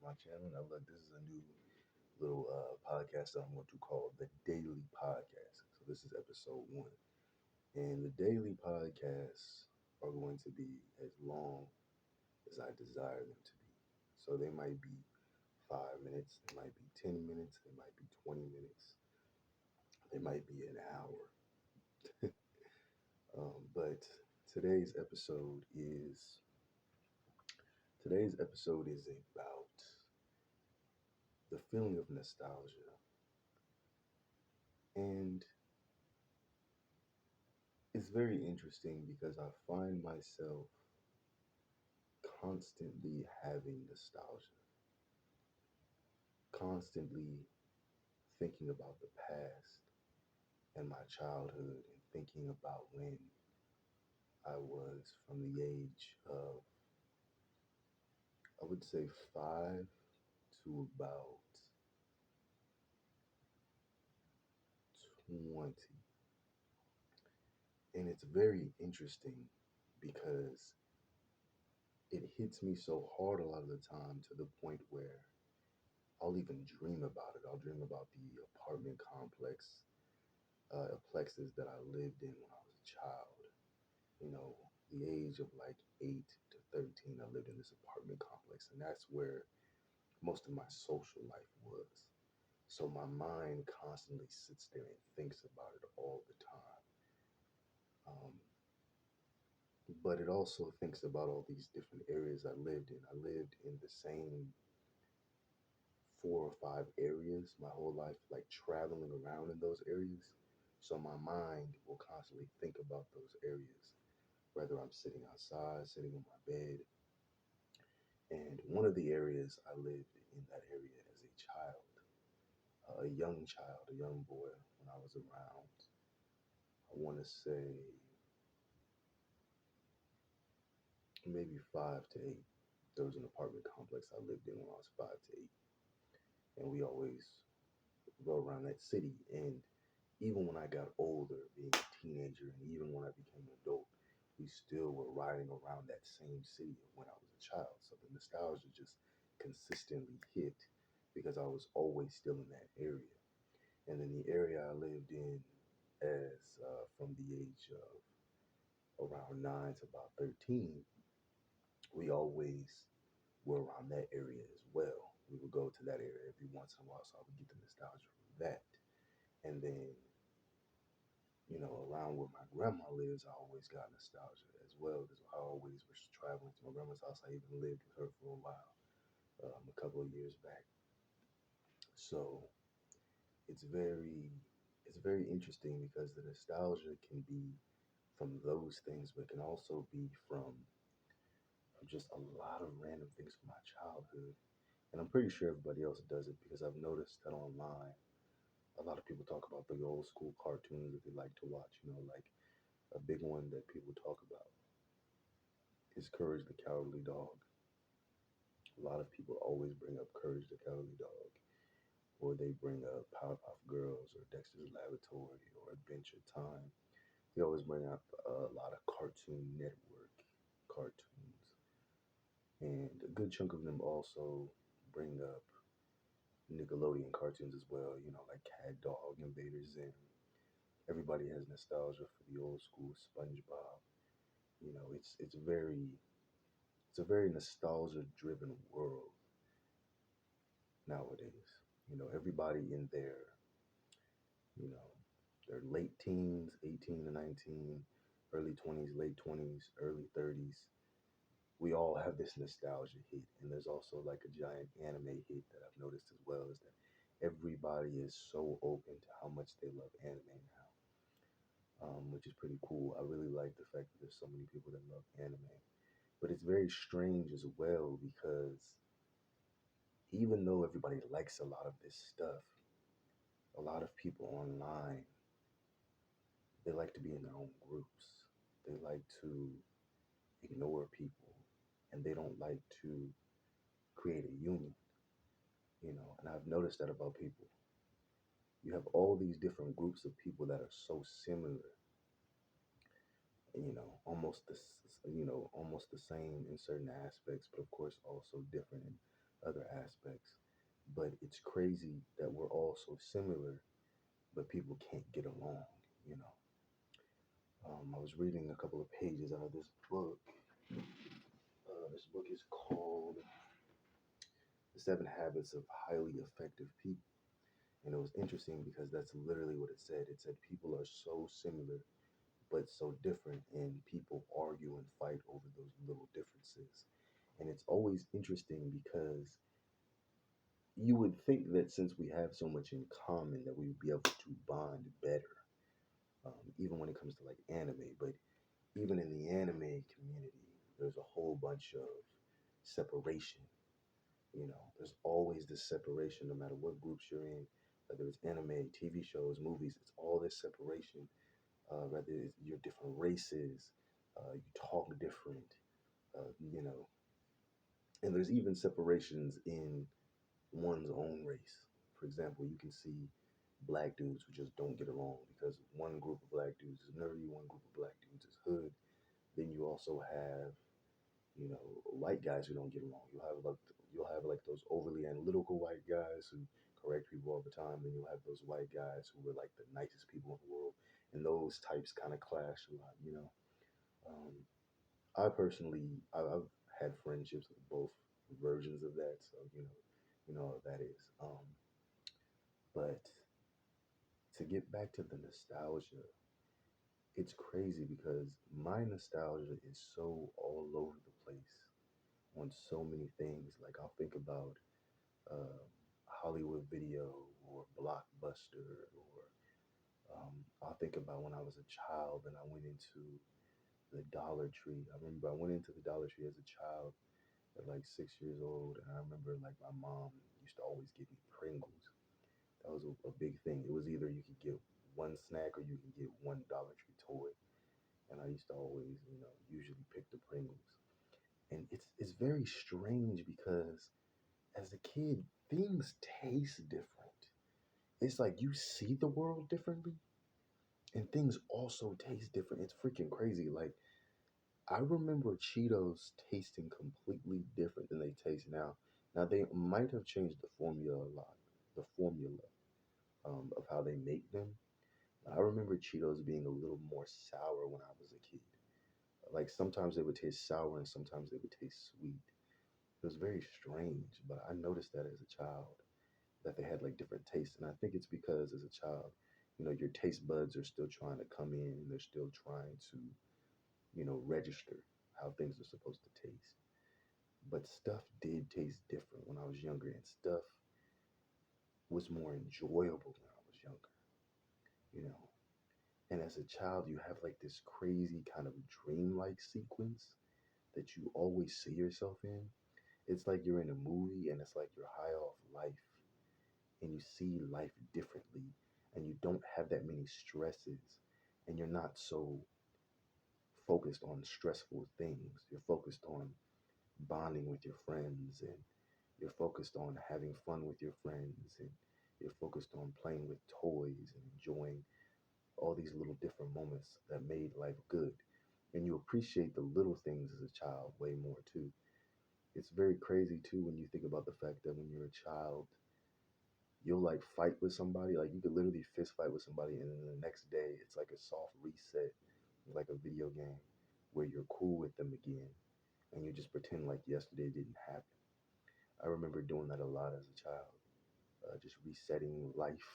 my channel. Now, look, this is a new little podcast that I'm going to call the Daily Podcast. So, this is episode one. And the daily podcasts are going to be as long as I desire them to be. So, they might be 5 minutes, they might be 10 minutes, they might be 20 minutes, they might be an hour. But today's episode is today's episode is about the feeling of nostalgia. And it's very interesting because I find myself constantly having nostalgia, constantly thinking about the past and my childhood and thinking about when I was from the age of, I would say, 5 to about 20. And it's very interesting because it hits me so hard a lot of the time to the point where I'll even dream about it. I'll dream about the apartment plexes that I lived in when I was a child. You know, the age of like 8 to 13, I lived in this apartment complex, and that's where most of my social life was. So my mind constantly sits there and thinks about it all the time. Um, but it also thinks about all these different areas I lived in. I lived in the same 4 or 5 areas my whole life, like traveling around in those areas. So my mind will constantly think about those areas, whether I'm sitting outside, sitting on my bed. And one of the areas I lived in that area as a child, a young child, a young boy, when I was around, I want to say maybe 5 to 8. There was an apartment complex I lived in when I was 5 to 8. And we always go around that city. And even when I got older, being a teenager, and even when I became an adult, we still were riding around that same city when I was a child. So the nostalgia just consistently hit because I was always still in that area. And then the area I lived in as from the age of around 9 to about 13, we always were around that area as well. We would go to that area every once in a while, so I would get the nostalgia from that. And then around where my grandma lives, I always got nostalgia as well because I always was traveling to my grandma's house. I even lived with her for a while, a couple of years back. So it's very, it's very interesting because the nostalgia can be from those things, but it can also be from just a lot of random things from my childhood. And I'm pretty sure everybody else does it because I've noticed that online, a lot of people talk about the old school cartoons that they like to watch. Like a big one that people talk about is Courage the Cowardly Dog. A lot of people always bring up Courage the Cowardly Dog, or they bring up Powerpuff Girls, or Dexter's Laboratory, or Adventure Time. They always bring up a lot of Cartoon Network cartoons, and a good chunk of them also bring up Nickelodeon cartoons as well. Like Cat Dog, Invader Zim. Everybody has nostalgia for the old school SpongeBob. It's a very nostalgia driven world nowadays. Everybody in you know, their late teens, 18 to 19, early 20s, late 20s, early 30s. We all have this nostalgia hit. And there's also like a giant anime hit that I've noticed as well is that everybody is so open to how much they love anime now, which is pretty cool. I really like the fact that there's so many people that love anime. But it's very strange as well because even though everybody likes a lot of this stuff, a lot of people online, they like to be in their own groups. They like to ignore people and they don't like to create a union. And I've noticed that about people. You have all these different groups of people that are so similar, almost the same in certain aspects, but of course also different in other aspects. But it's crazy that we're all so similar, but people can't get along, you know. I was reading a couple of pages out of this book. This book is called The Seven Habits of Highly Effective People. And it was interesting because that's literally what it said. It said people are so similar but so different, and people argue and fight over those little differences. And it's always interesting because you would think that since we have so much in common that we would be able to bond better, even when it comes to like anime. But even in the anime community, there's a whole bunch of separation. You know, there's always this separation no matter what groups you're in, whether it's anime, TV shows, movies, it's all this separation. Whether it's you're different races, you talk different, you know, and there's even separations in one's own race. For example, you can see black dudes who just don't get along because one group of black dudes is nerdy, one group of black dudes is hood. Then you also have, you know, white guys who don't get along. You'll have like those overly analytical white guys who correct people all the time. Then you'll have those white guys who are like the nicest people in the world, and those types kind of clash a lot. You know, um, I personally I've had friendships with both versions of that, so you know what that is. But to get back to the nostalgia, it's crazy because my nostalgia is so all over the place on so many things. Like I'll think about uh, Hollywood Video or Blockbuster, or I'll think about when I was a child and I went into the Dollar Tree. I remember I went into the Dollar Tree as a child at like 6 years old, and I remember like my mom used to always give me Pringles. That was a big thing. It was either you could get one snack or you could get one Dollar Tree toy, and I used to always, you know, usually pick the Pringles. And it's very strange because as a kid, things taste different. It's like you see the world differently, and things also taste different. It's freaking crazy. Like I remember Cheetos tasting completely different than they taste now. Now they might have changed the formula a lot, the formula of how they make them. I remember Cheetos being a little more sour when I was a kid. Like sometimes they would taste sour and sometimes they would taste sweet. It was very strange, but I noticed that as a child that they had like different tastes, and I think it's because as a child, you know, your taste buds are still trying to come in and they're still trying to, you know, register how things are supposed to taste. But stuff did taste different when I was younger, and stuff was more enjoyable when I was younger, you know. And as a child, you have like this crazy kind of dreamlike sequence that you always see yourself in. It's like you're in a movie and it's like you're high off life and you see life differently and you don't have that many stresses and you're not so focused on stressful things. You're focused on bonding with your friends, and you're focused on having fun with your friends, and you're focused on playing with toys and enjoying all these little different moments that made life good. And you appreciate the little things as a child way more too. It's very crazy too when you think about the fact that when you're a child, you'll like fight with somebody, like you could literally fist fight with somebody, and then the next day it's like a soft reset, like a video game where you're cool with them again and you just pretend like yesterday didn't happen. I remember doing that a lot as a child, just resetting life,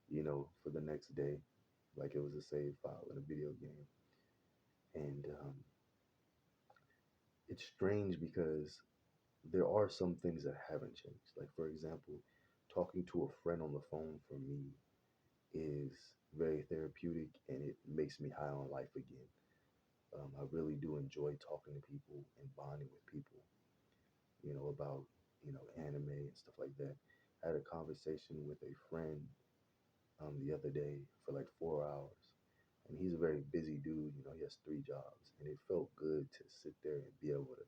you know, for the next day, like it was a save file in a video game. And it's strange because there are some things that haven't changed. Like, for example, talking to a friend on the phone for me is very therapeutic and it makes me high on life again. I really do enjoy talking to people and bonding with people, you know, about, you know, anime and stuff like that. I had a conversation with a friend the other day for like 4 hours. And he's a very busy dude, you know, he has three jobs. And it felt good to sit there and be able to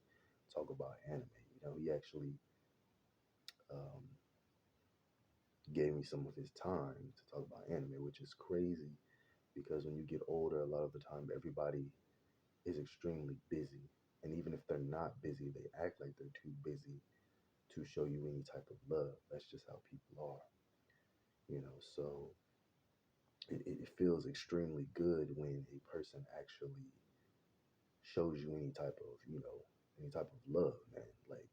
talk about anime. You know, he actually um, gave me some of his time to talk about anime, which is crazy because when you get older, a lot of the time everybody is extremely busy. And even if they're not busy, they act like they're too busy show you any type of love. That's just how people are, you know. So it feels extremely good when a person actually shows you any type of, any type of love, man. Like,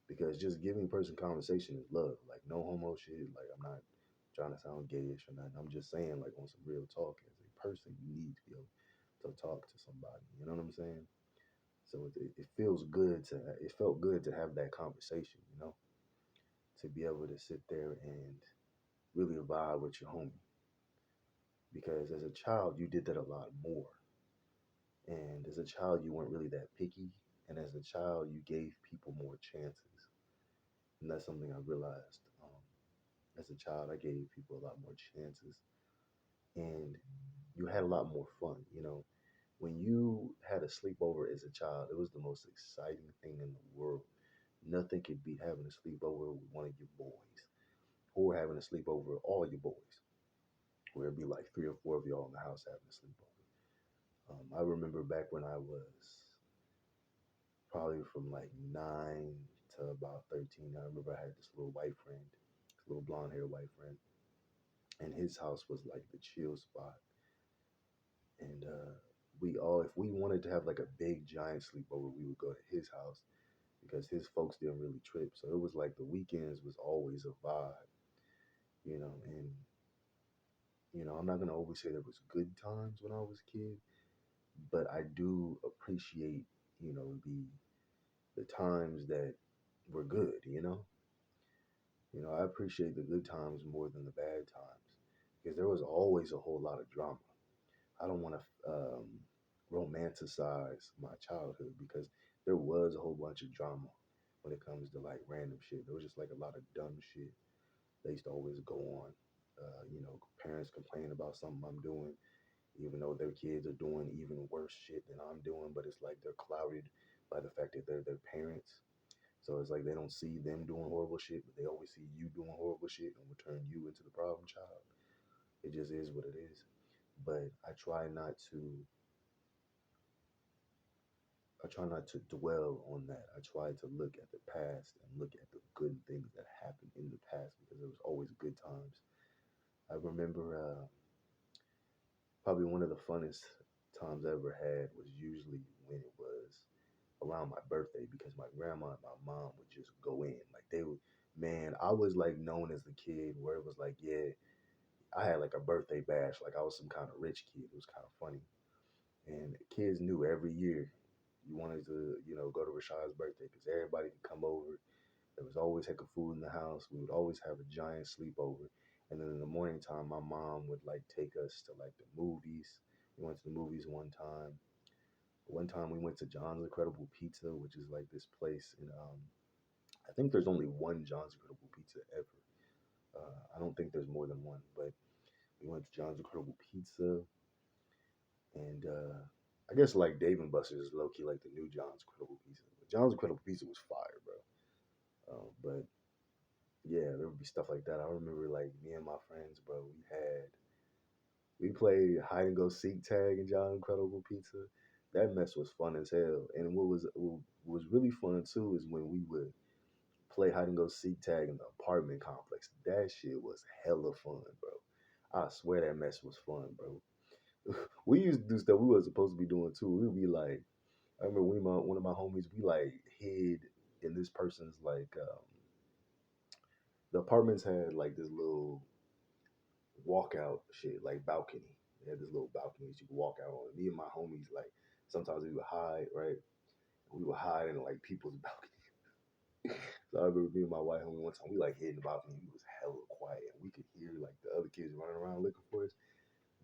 because just giving a person conversation is love. Like, no homo shit. Like, I'm not trying to sound gayish or nothing. I'm just saying, like, on some real talk, as a person, you need to be able to talk to somebody. You know what I'm saying? So it feels good to, it felt good to have that conversation, to be able to sit there and really vibe with your homie. Because as a child, you did that a lot more. And as a child, you weren't really that picky. And as a child, you gave people more chances. And that's something I realized. As a child, I gave people a lot more chances. And you had a lot more fun. When you had a sleepover as a child, it was the most exciting thing in the world. Nothing could beat having a sleepover with one of your boys, or having a sleepover with all your boys, where it'd be like three or four of y'all in the house having a sleepover. I remember back when I was probably from like 9 to about 13. I remember I had this little white friend, this little blonde hair white friend, and his house was like the chill spot. And we all, if we wanted to have like a big giant sleepover, we would go to his house because his folks didn't really trip. So it was like the weekends was always a vibe, and I'm not gonna always say there was good times when I was a kid, but I do appreciate, the times that were good. I appreciate the good times more than the bad times because there was always a whole lot of drama. I don't want to romanticize my childhood because there was a whole bunch of drama when it comes to like random shit. There was just like a lot of dumb shit they used to always go on. Parents complaining about something I'm doing, even though their kids are doing even worse shit than I'm doing, but it's like they're clouded by the fact that they're their parents. So it's like they don't see them doing horrible shit, but they always see you doing horrible shit and will turn you into the problem child. It just is what it is. But I try not to dwell on that. I try to look at the past and look at the good things that happened in the past because there was always good times. I remember probably one of the funnest times I ever had was usually when it was around my birthday because my grandma and my mom would just go in. Like they would, man, I was like known as the kid where it was like, yeah, I had like a birthday bash, like I was some kind of rich kid. It was kind of funny. And kids knew every year you wanted to, go to Rashad's birthday because everybody could come over. There was always heck of food in the house. We would always have a giant sleepover. And then in the morning time, my mom would like take us to like the movies. We went to the movies one time. One time we went to John's Incredible Pizza, which is like this place in I think there's only one John's Incredible Pizza ever. I don't think there's more than one, but we went to John's Incredible Pizza, and I guess like Dave and Buster's is low key like the new John's Incredible Pizza. But John's Incredible Pizza was fire, bro. But yeah, there would be stuff like that. I remember like me and my friends, bro. We played hide and go seek tag in John's Incredible Pizza. That mess was fun as hell. And what was really fun too is when we would play hide and go seek tag in the apartment complex. That shit was hella fun, bro. I swear that mess was fun, bro. We used to do stuff we wasn't supposed to be doing too. We'd be like, I remember one of my homies, we like hid in this person's like the apartments had like this little walkout shit, like balcony. They had this little balcony that you could walk out on. Me and my homies, like sometimes we would hide, right? We would hide in like people's balcony. So I remember me and my white homie one time, we like hid in the balcony. We was hella quiet. We could hear like the other kids running around looking for us.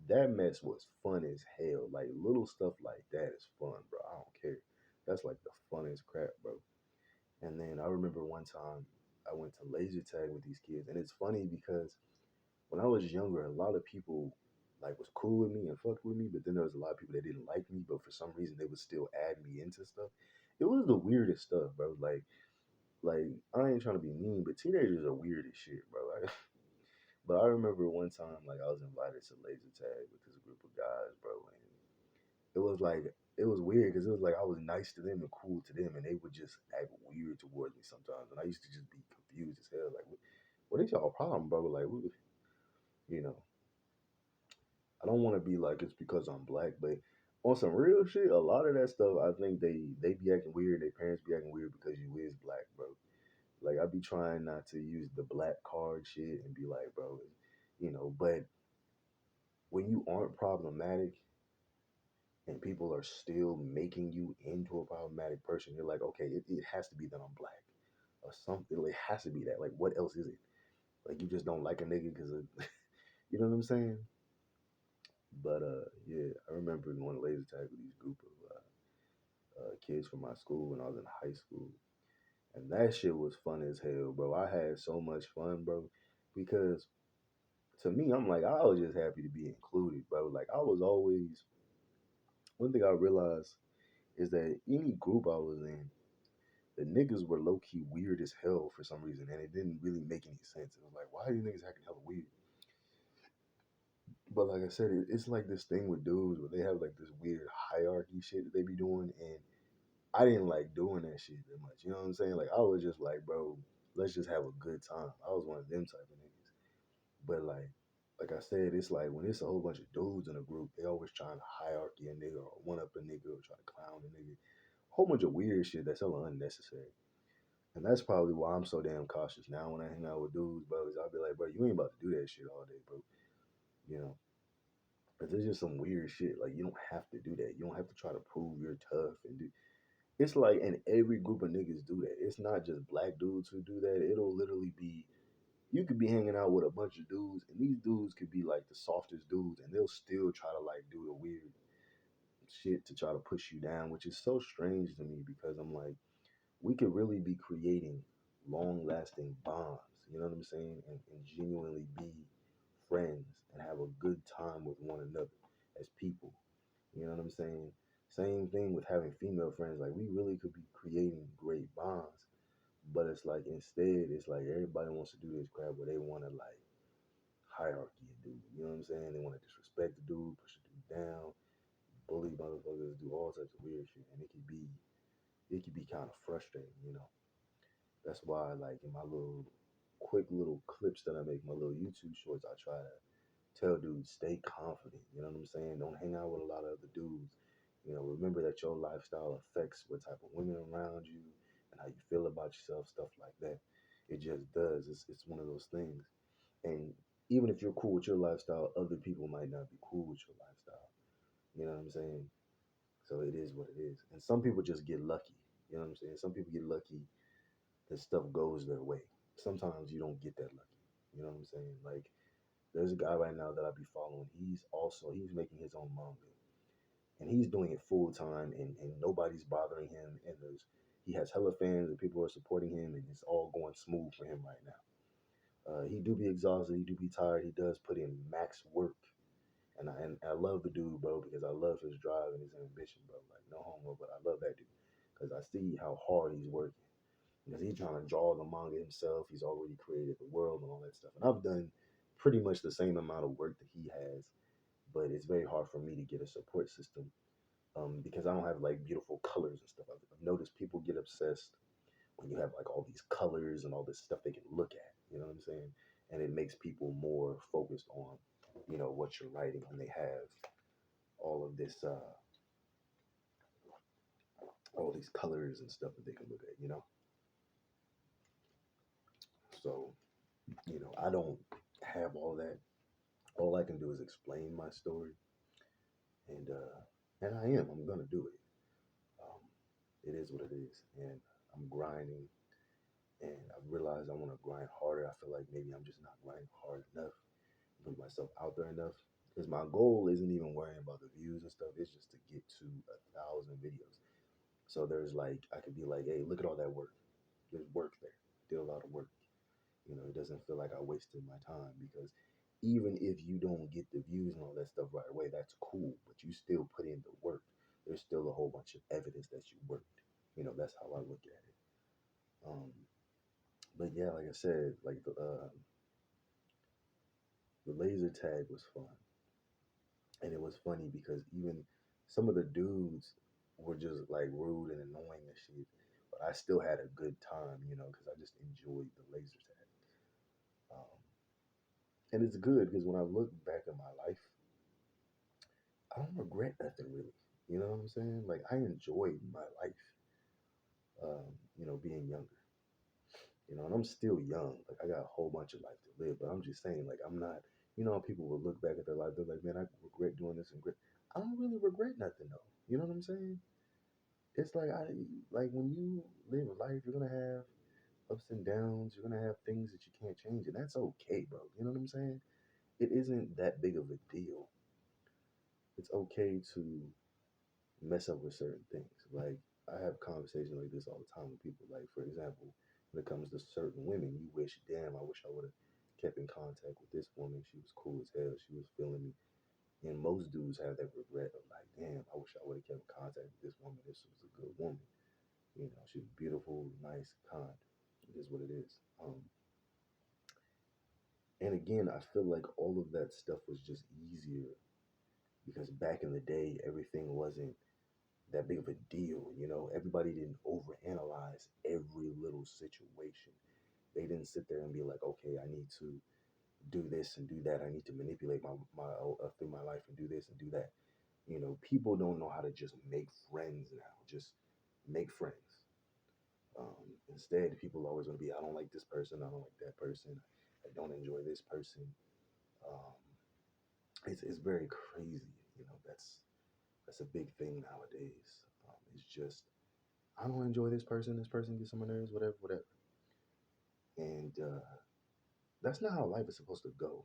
That mess was fun as hell. Like little stuff like that is fun, bro. I don't care. That's like the funnest crap, bro. And then I remember one time I went to laser tag with these kids, and it's funny because when I was younger, a lot of people like was cool with me and fucked with me, but then there was a lot of people that didn't like me, but for some reason they would still add me into stuff. It was the weirdest stuff, bro. Like I ain't trying to be mean, but teenagers are weird as shit, bro. But I remember one time, like I was invited to laser tag with this group of guys, bro, and it was like it was weird because it was like I was nice to them and cool to them, and they would just act weird towards me sometimes, and I used to just be confused as hell. Like, what is y'all problem, bro? Like, you know, I don't want to be like it's because I'm black, but on some real shit, a lot of that stuff, I think they be acting weird. Their parents be acting weird because you is black, bro. Like I be trying not to use the black card shit and be like, bro, but when you aren't problematic and people are still making you into a problematic person, you're like, okay, it has to be that I'm black or something. It has to be that. Like, what else is it? Like, you just don't like a nigga because of, you know what I'm saying? But yeah, I remember going to laser tag with these group of kids from my school when I was in high school, and that shit was fun as hell, bro. I had so much fun, bro, because to me, I'm like, I was just happy to be included, bro. Like, I was always one thing I realized is that any group I was in, the niggas were low key weird as hell for some reason, and it didn't really make any sense. It was like, why are these niggas acting hella weird? But like I said, it's like this thing with dudes where they have like this weird hierarchy shit that they be doing, and I didn't like doing that shit that much. You know what I'm saying? Like I was just like, bro, let's just have a good time. I was one of them type of niggas. But like I said, it's like when it's a whole bunch of dudes in a group, they always trying to hierarchy a nigga or one up a nigga or try to clown a nigga. A whole bunch of weird shit that's so unnecessary. And that's probably why I'm so damn cautious now when I hang out with dudes, bro. Is I'll be like, bro, you ain't about to do that shit all day, bro. You know, because there's just some weird shit. Like you don't have to do that. You don't have to try to prove you're tough and do. It's like, and every group of niggas do that. It's not just black dudes who do that. It'll literally be you could be hanging out with a bunch of dudes, and these dudes could be like the softest dudes, and they'll still try to like do the weird shit to try to push you down, which is so strange to me because I'm like, we could really be creating long lasting bonds, you know what I'm saying? And genuinely be friends and have a good time with one another as people. You know what I'm saying? Same thing with having female friends. Like we really could be creating great bonds. But it's like instead, it's like everybody wants to do this crap where they want to like hierarchy a dude. You know what I'm saying? They want to disrespect the dude, push the dude down, bully motherfuckers, do all types of weird shit, and it could be kind of frustrating. That's why like in my little quick little clips that I make, my little YouTube shorts, I try to tell dudes stay confident. You know what I'm saying? Don't hang out with a lot of other dudes. Remember that your lifestyle affects what type of women around you and how you feel about yourself, stuff like that. It just does. It's one of those things. And even if you're cool with your lifestyle, other people might not be cool with your lifestyle. You know what I'm saying? So it is what it is. And some people just get lucky. You know what I'm saying? Some people get lucky that stuff goes their way. Sometimes you don't get that lucky. You know what I'm saying? Like there's a guy right now that I be following. He's making his own manga. And he's doing it full time and nobody's bothering him and he has hella fans and people are supporting him and it's all going smooth for him right now. He do be exhausted, he do be tired, he does put in max work. And I love the dude, bro, because I love his drive and his ambition, bro. Like no homo, but I love that dude because I see how hard he's working. Because he's trying to draw the manga himself. He's already created the world and all that stuff. And I've done pretty much the same amount of work that he has, but it's very hard for me to get a support system because I don't have like beautiful colors and stuff. I've noticed people get obsessed when you have like all these colors and all this stuff they can look at. You know what I'm saying? And it makes people more focused on, what you're writing when they have all of this, all these colors and stuff that they can look at. So, I don't have all that. All I can do is explain my story, and I am. I'm gonna do it. Um, it is what it is, and I'm grinding. And I've realized I want to grind harder. I feel like maybe I'm just not grinding hard enough, put myself out there enough. Because my goal isn't even worrying about the views and stuff. It's just to get to 1,000 videos. So there's like I could be like, hey, look at all that work. There's work there. Did a lot of work. It doesn't feel like I wasted my time because even if you don't get the views and all that stuff right away, that's cool. But you still put in the work. There's still a whole bunch of evidence that you worked. That's how I look at it. But yeah, like I said, like the laser tag was fun, and it was funny because even some of the dudes. were just like rude and annoying and shit. But I still had a good time, because I just enjoyed the laser tag. Um, and it's good because when I look back at my life, I don't regret nothing really. You know what I'm saying? Like I enjoyed my life, being younger. And I'm still young. Like I got a whole bunch of life to live, but I'm just saying, like I'm not. People will look back at their life, they're like, man, I regret doing this and regret. I don't really regret nothing though. You know what I'm saying? It's like when you live life, you're gonna have ups and downs. You're gonna have things that you can't change, and that's okay, bro. You know what I'm saying? It isn't that big of a deal. It's okay to mess up with certain things. Like I have conversations like this all the time with people. Like for example, when it comes to certain women, you wish, damn, I wish I would have kept in contact with this woman. She was cool as hell. She was feeling me. And most dudes have that regret of like, damn, I wish I would have kept in contact with this woman. This was a good woman. She was beautiful, nice, kind. It is what it is. And again, I feel like all of that stuff was just easier because back in the day, everything wasn't that big of a deal. Everybody didn't overanalyze every little situation. They didn't sit there and be like, okay, I need to do this and do that. I need to manipulate my through my life and do this and do that. People don't know how to just make friends now. Just make friends. Instead, people always want to be, I don't like this person. I don't like that person. I don't enjoy this person. Um, it's very crazy. That's a big thing nowadays. It's just I don't enjoy this person. This person gets on my nerves. Whatever, whatever. And that's not how life is supposed to go.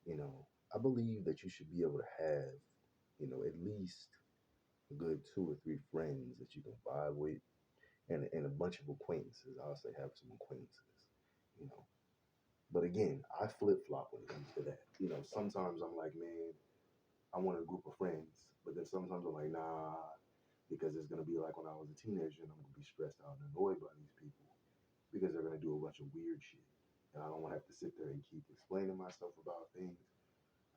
You know, I believe that you should be able to have, at least a good two or three friends that you can vibe with, and a bunch of acquaintances. I'll say have some acquaintances. You know, but again, I flip flop when it comes to that. Sometimes I'm like, man, I want a group of friends, but then sometimes I'm like, nah, because it's gonna be like when I was a teenager and I'm gonna be stressed out and annoyed by these people because they're gonna do a bunch of weird shit. And I don't wanna have to sit there and keep explaining myself about things.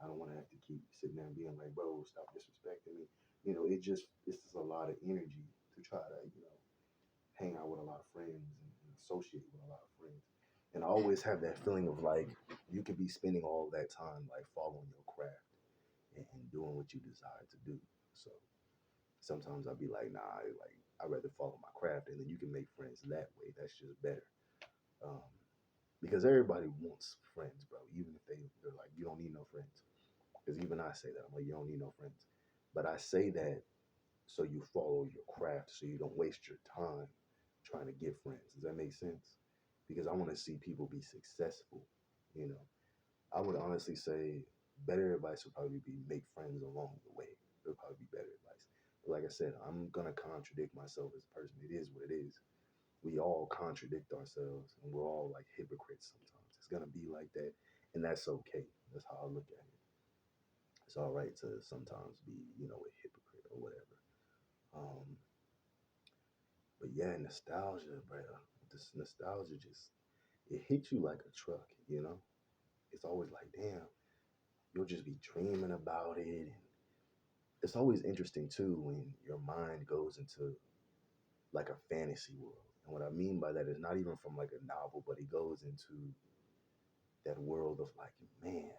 I don't wanna have to keep sitting there and being like, bro, stop disrespecting me. It's just a lot of energy to try to, hang out with a lot of friends and associate with a lot of friends. And I always have that feeling of like you could be spending all that time like following your craft and doing what you desire to do. So sometimes I'll be like, nah, like I'd rather follow my craft, and then you can make friends that way. That's just better. Um, because everybody wants friends, bro. Even if they're like, you don't need no friends. Because even I say that I'm like, you don't need no friends. But I say that so you follow your craft, so you don't waste your time trying to get friends. Does that make sense? Because I want to see people be successful. You know, I would honestly say better advice would probably be make friends along the way. It would probably be better advice. But like I said, I'm gonna contradict myself as a person. It is what it is. We all contradict ourselves, and we're all like hypocrites sometimes. It's gonna be like that, and that's okay. That's how I look at it. It's all right to sometimes be, a hypocrite or whatever. Um, but yeah, nostalgia, bro. This nostalgia just it hits you like a truck. It's always like, damn, you'll just be dreaming about it. And it's always interesting too when your mind goes into like a fantasy world. And what I mean by that is not even from like a novel, but it goes into that world of like, man,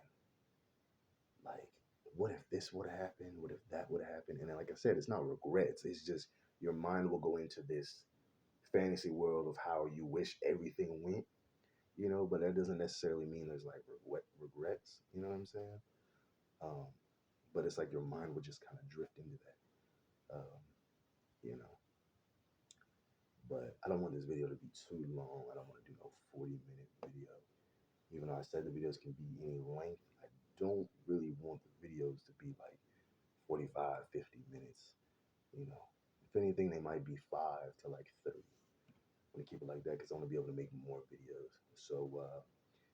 like, what if this would have happened? What if that would have happened? And then, like I said, it's not regrets. It's just your mind will go into this fantasy world of how you wish everything went, but that doesn't necessarily mean there's like regrets. You know what I'm saying? Um, but it's like your mind would just kind of drift into that. You know, but I don't want this video to be too long. I don't want to do no 40-minute video. Even though I said the videos can be any length, I don't really want the videos to be like 45, 50 minutes. You know, if anything, they might be 5 to like 30. I'm gonna keep it like that because I want to be able to make more videos. So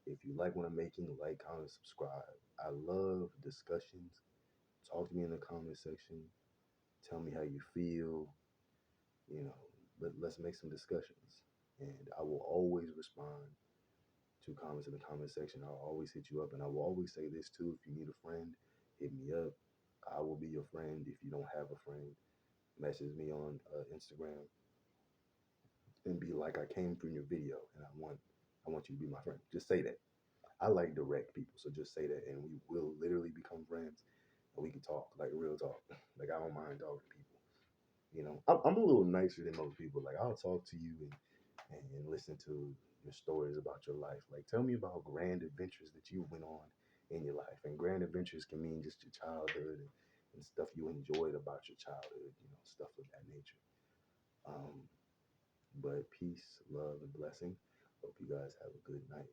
if you like what I'm making, like, comment, subscribe. I love discussions. Talk to me in the comment section. Tell me how you feel. You know, let's make some discussions. And I will always respond to comments in the comment section. I'll always hit you up. And I will always say this too: if you need a friend, hit me up. I will be your friend if you don't have a friend. message me on Instagram and be like, I came from your video and I want you to be my friend. Just say that. I like direct people, so just say that, and we will literally become friends, and we can talk like real talk. Like I don't mind talking to people. You know, I'm a little nicer than most people. Like I'll talk to you and listen to your stories about your life. Like tell me about grand adventures that you went on in your life. And grand adventures can mean just your childhood and stuff you enjoyed about your childhood. You know, stuff of that nature. Um, but peace, love, and blessing. Hope you guys have a good night.